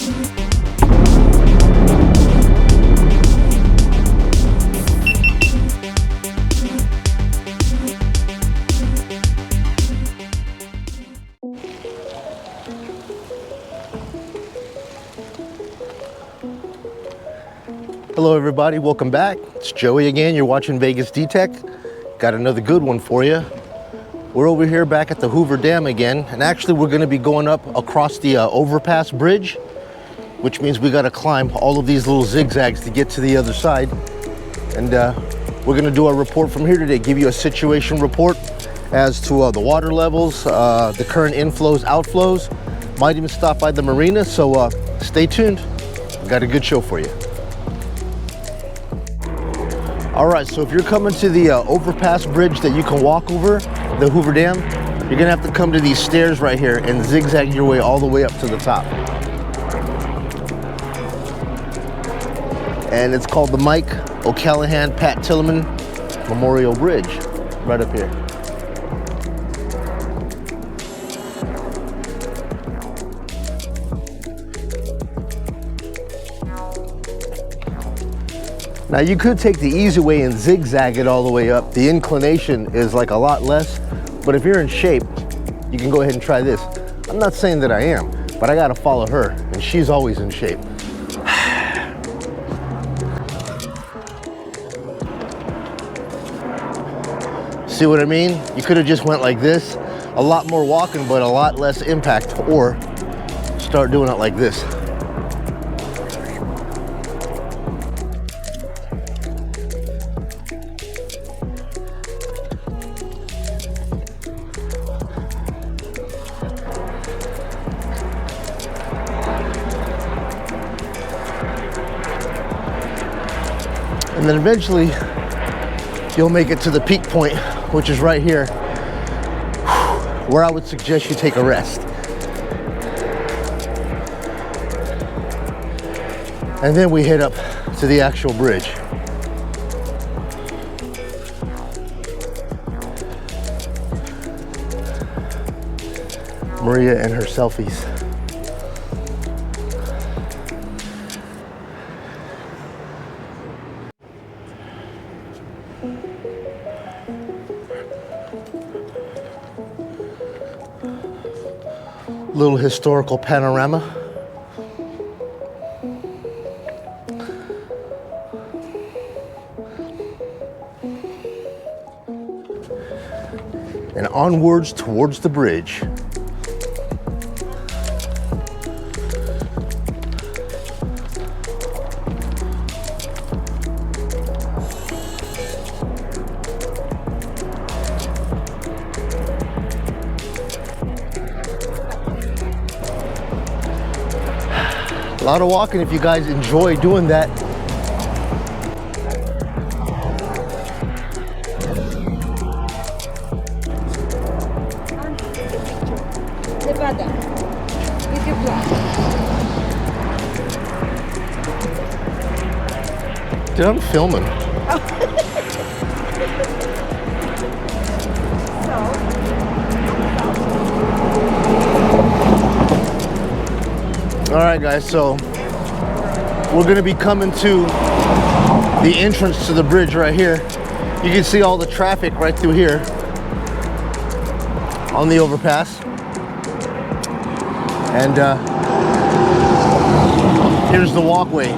Hello everybody, welcome back. It's Joey again. You're watching Vegas D-Tech. Got another good one for you. We're over here back at the Hoover Dam again, and actually we're going to be going up across the overpass bridge, which means we got to climb all of these little zigzags to get to the other side. And we're going to do our report from here today, give you a situation report as to the water levels, the current inflows, outflows. Might even stop by the marina, so stay tuned. We got a good show for you. All right, so if you're coming to the overpass bridge that you can walk over, the Hoover Dam, you're gonna have to come to these stairs right here and zigzag your way all the way up to the top. And it's called the Mike O'Callahan Pat Tillman Memorial Bridge, right up here. Now you could take the easy way and zigzag it all the way up. The inclination is like a lot less, but if you're in shape, you can go ahead and try this. I'm not saying that I am, but I gotta follow her, and she's always in shape. See what I mean? You could have just went like this, a lot more walking, but a lot less impact, or start doing it like this. And then eventually you'll make it to the peak point, which is right here, where I would suggest you take a rest. And then we head up to the actual bridge. Maria and her selfies. Little historical panorama. And onwards towards the bridge. A lot of walking if you guys enjoy doing that. Dude, I'm filming. All right, guys, so we're gonna be coming to the entrance to the bridge right here. You can see all the traffic right through here on the overpass. And here's the walkway.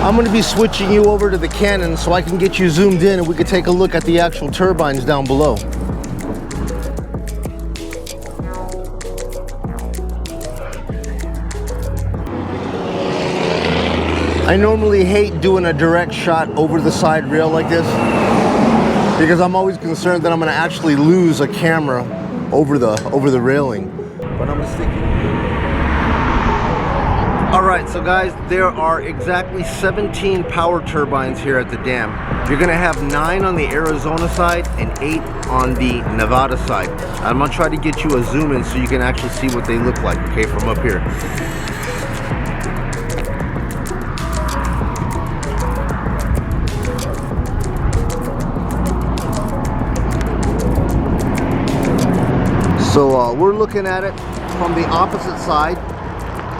I'm going to be switching you over to the Canon so I can get you zoomed in and we can take a look at the actual turbines down below. I normally hate doing a direct shot over the side rail like this because I'm always concerned that I'm going to actually lose a camera over the railing. But I'm just thinking. All right, so guys, there are exactly 17 power turbines here at the dam. You're going to have 9 on the Arizona side and 8 on the Nevada side. I'm going to try to get you a zoom in so you can actually see what they look like, okay, from up here. So we're looking at it from the opposite side.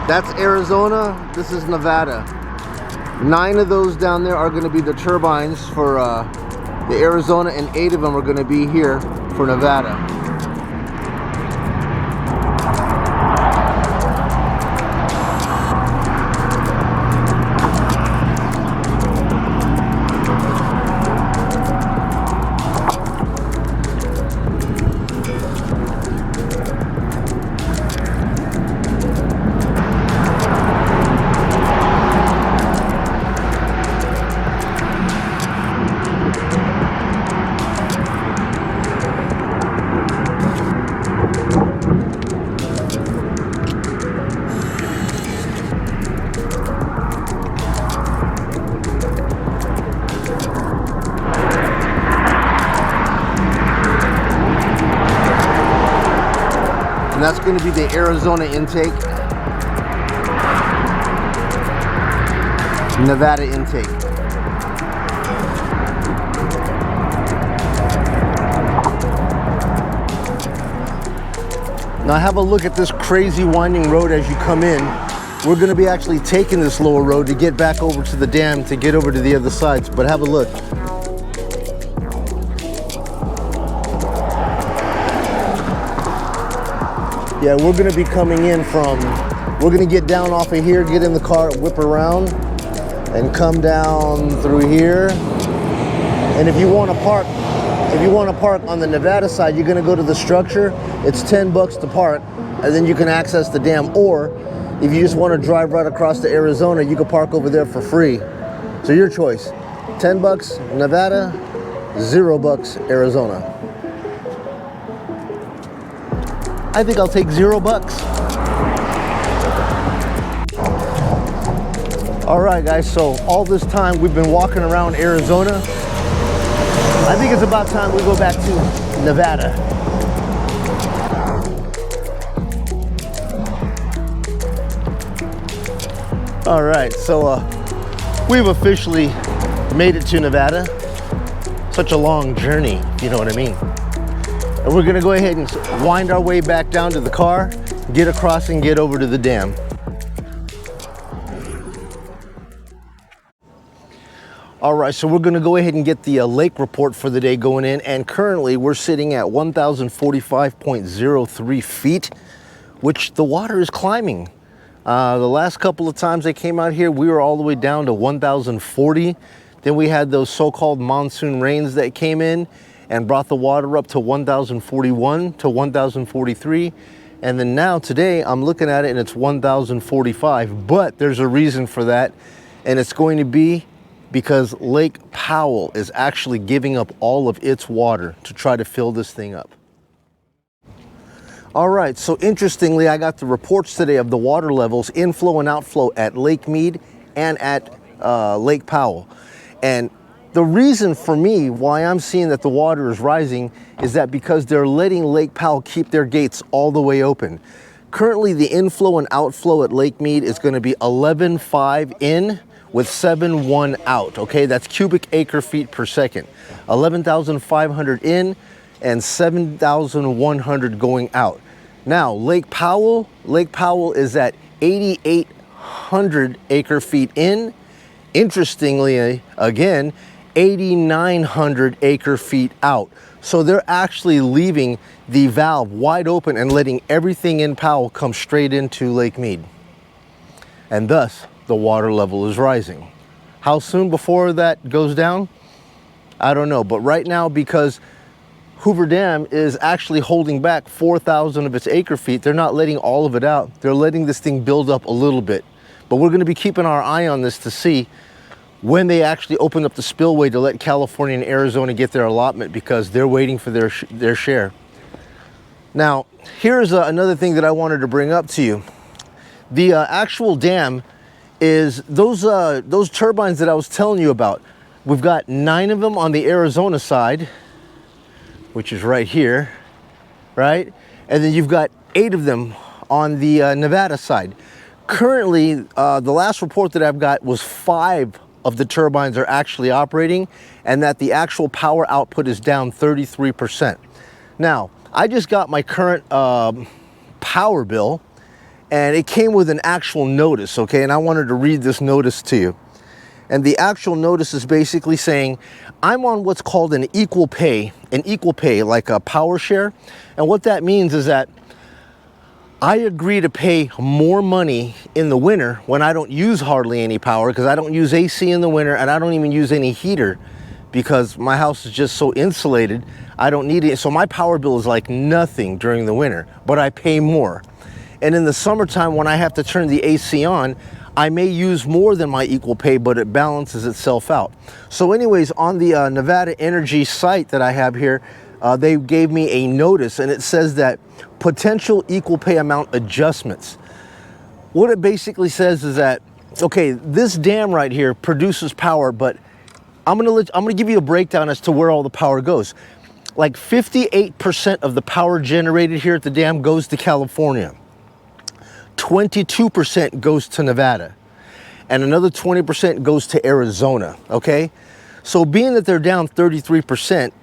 That's Arizona, this is Nevada. 9 of those down there are going to be the turbines for the Arizona, and 8 of them are going to be here for Nevada. And that's going to be the Arizona intake, Nevada intake. Now have a look at this crazy winding road as you come in. We're going to be actually taking this lower road to get back over to the dam to get over to the other sides, but have a look. Yeah, we're gonna be coming in from, we're gonna get down off of here, get in the car, whip around, and come down through here. And if you wanna park on the Nevada side, you're gonna go to the structure. It's $10 to park, and then you can access the dam. Or if you just wanna drive right across to Arizona, you can park over there for free. So your choice, $10 Nevada, $0 Arizona. I think I'll take $0. All right, guys, so all this time we've been walking around Arizona. I think it's about time we go back to Nevada. All right, so we've officially made it to Nevada. Such a long journey, if you know what I mean. And we're gonna go ahead and wind our way back down to the car, get across and get over to the dam. All right, so we're gonna go ahead and get the lake report for the day going in, and currently we're sitting at 1,045.03 feet, which the water is climbing. The last couple of times I came out here, we were all the way down to 1,040. Then we had those so-called monsoon rains that came in and brought the water up to 1,041 to 1,043. And then now today I'm looking at it and it's 1,045, but there's a reason for that. And it's going to be because Lake Powell is actually giving up all of its water to try to fill this thing up. All right, so interestingly, I got the reports today of the water levels, inflow and outflow at Lake Mead and at Lake Powell. And the reason for me why I'm seeing that the water is rising is that because they're letting Lake Powell keep their gates all the way open. Currently, the inflow and outflow at Lake Mead is going to be 11.5 in with 7.1 out. Okay, that's cubic acre feet per second. 11,500 in and 7,100 going out. Now, Lake Powell is at 8,800 acre feet in. Interestingly, again, 8,900 acre feet out. So they're actually leaving the valve wide open and letting everything in Powell come straight into Lake Mead. And thus, the water level is rising. How soon before that goes down? I don't know, but right now, because Hoover Dam is actually holding back 4,000 of its acre feet, they're not letting all of it out. They're letting this thing build up a little bit. But we're going to be keeping our eye on this to see when they actually open up the spillway to let California and Arizona get their allotment, because they're waiting for their share. Now, here's another thing that I wanted to bring up to you. The actual dam is those turbines that I was telling you about. We've got 9 of them on the Arizona side, which is right here, right? And then you've got 8 of them on the Nevada side. Currently, the last report that I've got was 5 of the turbines are actually operating, and that the actual power output is down 33%. Now, I just got my current power bill, and it came with an actual notice, okay? And I wanted to read this notice to you. And the actual notice is basically saying, I'm on what's called an equal pay, like a power share. And what that means is that I agree to pay more money in the winter when I don't use hardly any power, because I don't use AC in the winter, and I don't even use any heater because my house is just so insulated. I don't need it. So my power bill is like nothing during the winter, but I pay more. And in the summertime, when I have to turn the AC on, I may use more than my equal pay, but it balances itself out. So anyways, on the Nevada Energy site that I have here, they gave me a notice, and it says that potential equal pay amount adjustments. What it basically says is that, okay, this dam right here produces power, but I'm gonna give you a breakdown as to where all the power goes. Like 58% of the power generated here at the dam goes to California. 22% goes to Nevada, and another 20% goes to Arizona, okay? So being that they're down 33%,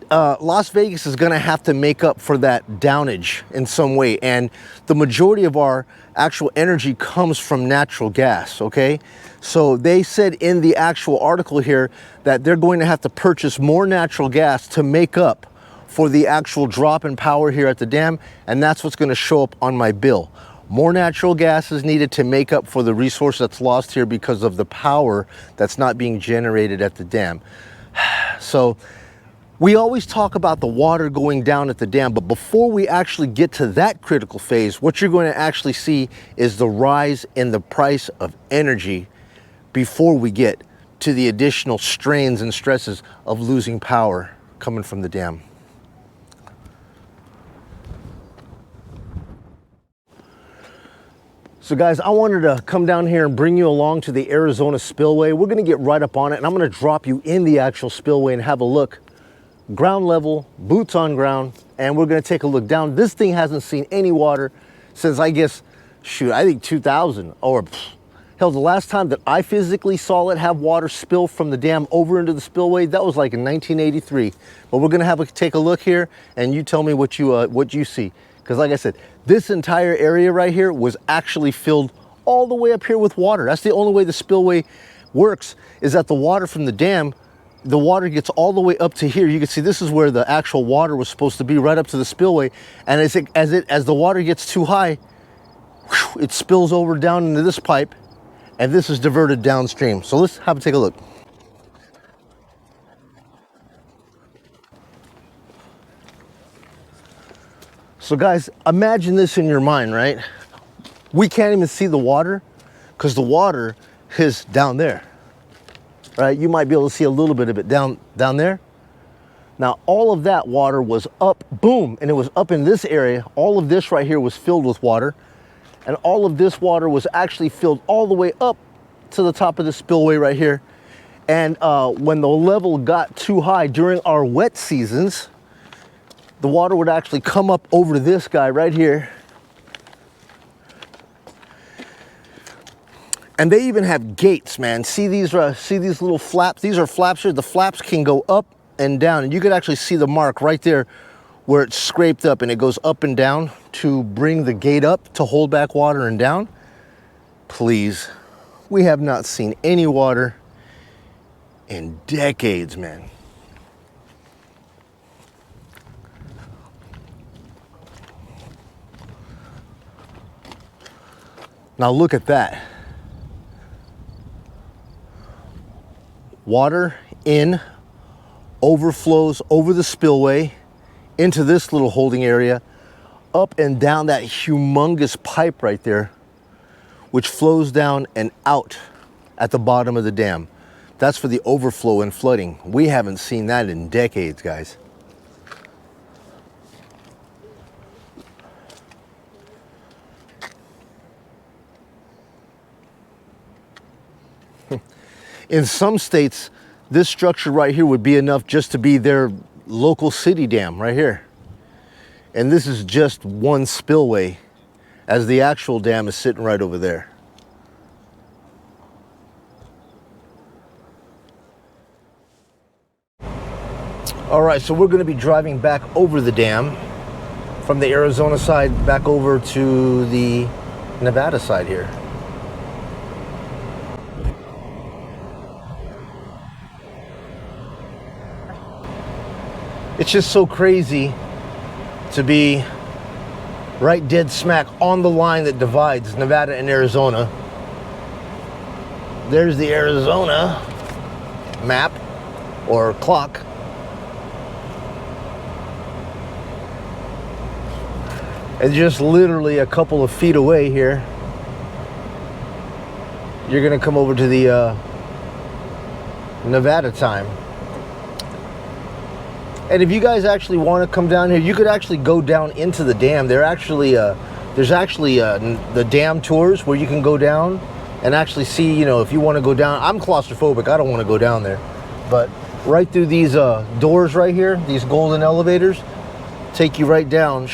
Las Vegas is gonna have to make up for that downage in some way, and the majority of our actual energy comes from natural gas, okay? So they said in the actual article here that they're going to have to purchase more natural gas to make up for the actual drop in power here at the dam, and that's what's going to show up on my bill. More natural gas is needed to make up for the resource that's lost here because of the power that's not being generated at the dam. So we always talk about the water going down at the dam, but before we actually get to that critical phase, what you're going to actually see is the rise in the price of energy before we get to the additional strains and stresses of losing power coming from the dam. So guys, I wanted to come down here and bring you along to the Arizona spillway. We're gonna get right up on it, and I'm gonna drop you in the actual spillway and have a look. Ground level, boots on ground, and we're gonna take a look down. This thing hasn't seen any water since, I guess, shoot, I think 2000, or hell, the last time that I physically saw it have water spill from the dam over into the spillway, that was like in 1983. But we're gonna take a look here, and you tell me what you see. Because like I said, this entire area right here was actually filled all the way up here with water. That's the only way the spillway works, is that the water from the dam, the water gets all the way up to here. You can see this is where the actual water was supposed to be, right up to the spillway. And as the water gets too high, it spills over down into this pipe, and this is diverted downstream. So let's have a take a look. So guys, imagine this in your mind, right? We can't even see the water because the water is down there, right? You might be able to see a little bit of it down there. Now, all of that water was up, boom, and it was up in this area. All of this right here was filled with water, and all of this water was actually filled all the way up to the top of the spillway right here. And when the level got too high during our wet seasons, the water would actually come up over this guy right here. And they even have gates, man. See these little flaps? These are flaps here. The flaps can go up and down, and you could actually see the mark right there where it's scraped up, and it goes up and down to bring the gate up to hold back water and down. Please, we have not seen any water in decades, man. Now look at that. Water in, overflows over the spillway into this little holding area, up and down that humongous pipe right there, which flows down and out at the bottom of the dam. That's for the overflow and flooding. We haven't seen that in decades, guys. In some states, this structure right here would be enough just to be their local city dam right here. And this is just one spillway, as the actual dam is sitting right over there. All right, so we're going to be driving back over the dam from the Arizona side back over to the Nevada side here. It's just so crazy to be right dead smack on the line that divides Nevada and Arizona. There's the Arizona map or clock. And just literally a couple of feet away here, you're gonna come over to the Nevada time. And if you guys actually want to come down here, you could actually go down into the dam. There's actually the dam tours where you can go down and actually see, you know, if you want to go down. I'm claustrophobic, I don't want to go down there. But right through these doors right here, these golden elevators, take you right down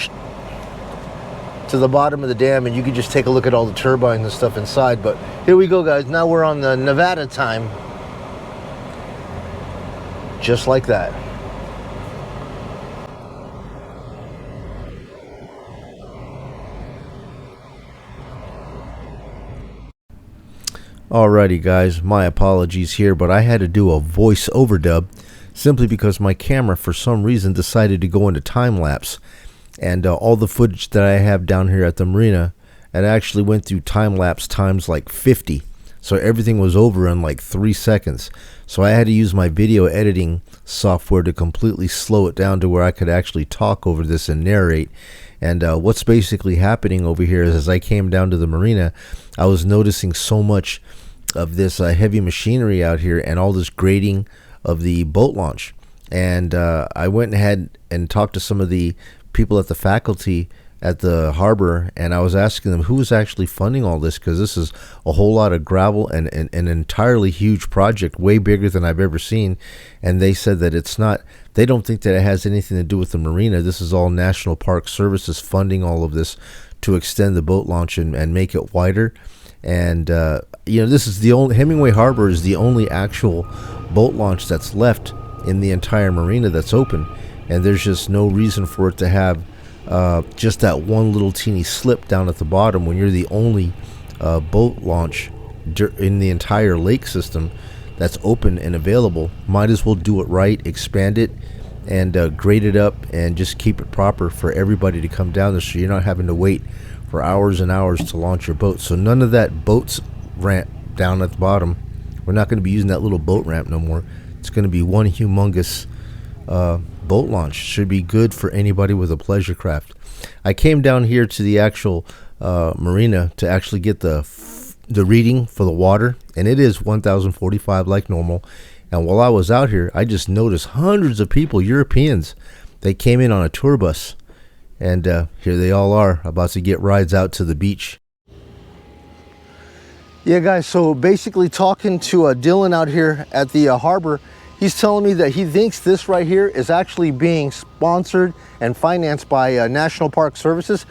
to the bottom of the dam, and you can just take a look at all the turbines and stuff inside. But here we go, guys. Now we're on the Nevada time. Just like that. Alrighty guys, my apologies here, but I had to do a voice overdub simply because my camera for some reason decided to go into time lapse, and all the footage that I have down here at the marina, it actually went through time lapse times like 50, so everything was over in like 3 seconds. So I had to use my video editing software to completely slow it down to where I could actually talk over this and narrate. And what's basically happening over here is, as I came down to the marina, I was noticing so much of this heavy machinery out here and all this grading of the boat launch. And I went ahead and talked to some of the people at the faculty at the harbor, and I was asking them who was actually funding all this, because this is a whole lot of gravel and an entirely huge project, way bigger than I've ever seen. And they said that it's not, they don't think that it has anything to do with the marina. This is all National Park Services funding all of this to extend the boat launch and make it wider. And you know, this is the only, Hemingway Harbor is the only actual boat launch that's left in the entire marina that's open, and there's just no reason for it to have just that one little teeny slip down at the bottom when you're the only boat launch in the entire lake system that's open and available. Might as well do it right, expand it, and grade it up, and just keep it proper for everybody to come down there, so you're not having to wait for hours and hours to launch your boat. So none of that boats ramp down at the bottom. We're not going to be using that little boat ramp no more. It's going to be one humongous boat launch. Should be good for anybody with a pleasure craft. I came down here to the actual marina to actually get the reading for the water, and it is 1045 like normal. And while I was out here, I just noticed hundreds of people, Europeans. They came in on a tour bus, and here they all are about to get rides out to the beach. Yeah guys, so basically talking to Dylan out here at the harbor, he's telling me that he thinks this right here is actually being sponsored and financed by National Park Services,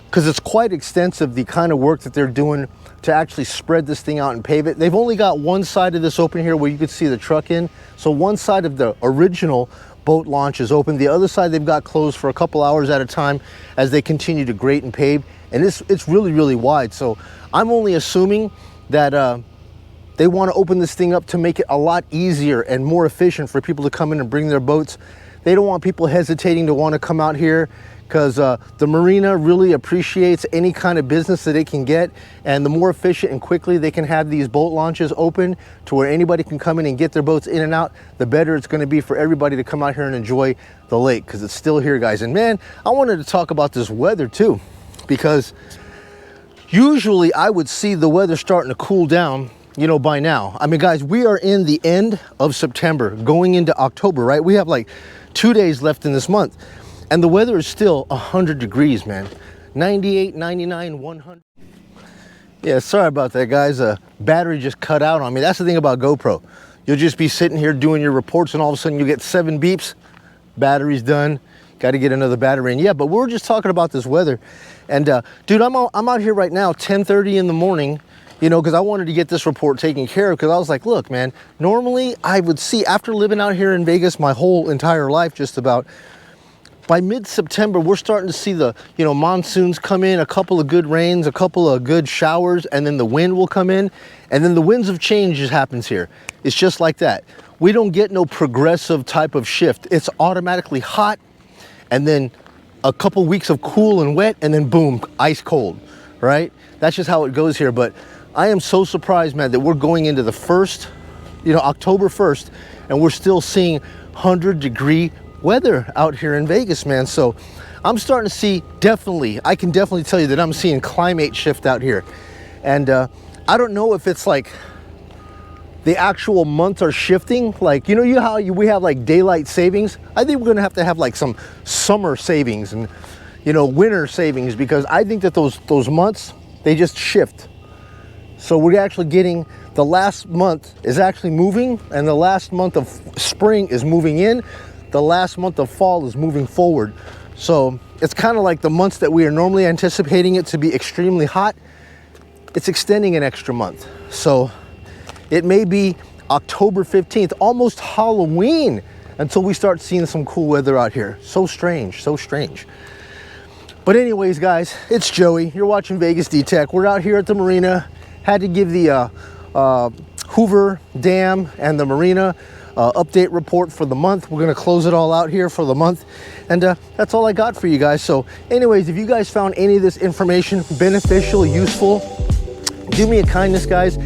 because it's quite extensive, the kind of work that they're doing to actually spread this thing out and pave it. They've only got one side of this open here where you could see the truck in. So one side of the original boat launch is open. The other side they've got closed for a couple hours at a time as they continue to grate and pave. And it's really, really wide. So I'm only assuming that they want to open this thing up to make it a lot easier and more efficient for people to come in and bring their boats. They don't want people hesitating to want to come out here, because the marina really appreciates any kind of business that it can get, and the more efficient and quickly they can have these boat launches open to where anybody can come in and get their boats in and out, the better it's going to be for everybody to come out here and enjoy the lake, because it's still here, guys. And man, I wanted to talk about this weather too, because Usually I would see the weather starting to cool down, you know, by now. I mean, guys, we are in the end of September, going into October, right? We have like 2 days left in this month, and the weather is still 100 degrees, man. 98, 99, 100. Yeah, sorry about that, guys. Battery just cut out on me. That's the thing about GoPro. You'll just be sitting here doing your reports, and all of a sudden you get 7 beeps. Battery's done. Got to get another battery in. Yeah, but we're just talking about this weather. And dude, I'm out here right now, 10:30 in the morning, you know, because I wanted to get this report taken care of, because I was like, look, man, normally I would see, after living out here in Vegas my whole entire life just about, by mid-September, we're starting to see the, you know, monsoons come in, a couple of good rains, a couple of good showers, and then the wind will come in, and then the winds of change just happens here. It's just like that. We don't get no progressive type of shift. It's automatically hot, and then a couple weeks of cool and wet, and then boom, ice cold, right? That's just how it goes here. But I am so surprised, man, that we're going into the first, you know, October 1st, and we're still seeing 100-degree weather out here in Vegas, man. So I'm starting to see, definitely, I can definitely tell you that I'm seeing climate shift out here. And I don't know if it's like the actual months are shifting. Like, you know how we have like daylight savings? I think we're gonna have like some summer savings and, you know, winter savings, because I think that those months, they just shift. So we're actually getting, the last month is actually moving, and the last month of spring is moving in. The last month of fall is moving forward. So it's kind of like the months that we are normally anticipating it to be extremely hot, it's extending an extra month. So it may be October 15th, almost Halloween, until we start seeing some cool weather out here. So strange, so strange. But anyways, guys, it's Joey. You're watching Vegas D-Tech. We're out here at the Marina. Had to give the Hoover Dam and the Marina update report for the month. We're gonna close it all out here for the month, and that's all I got for you guys. So anyways, if you guys found any of this information beneficial, useful, do me a kindness, guys,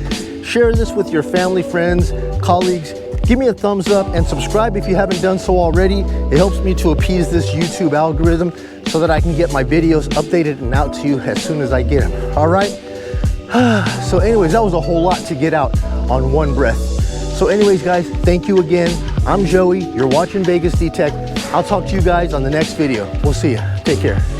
share this with your family, friends, colleagues. Give me a thumbs up and subscribe if you haven't done so already. It helps me to appease this YouTube algorithm so that I can get my videos updated and out to you as soon as I get them. All right. So anyways, that was a whole lot to get out on one breath. So anyways, guys, thank you again. I'm Joey. You're watching Vegas D-Tech. I'll talk to you guys on the next video. We'll see you. Take care.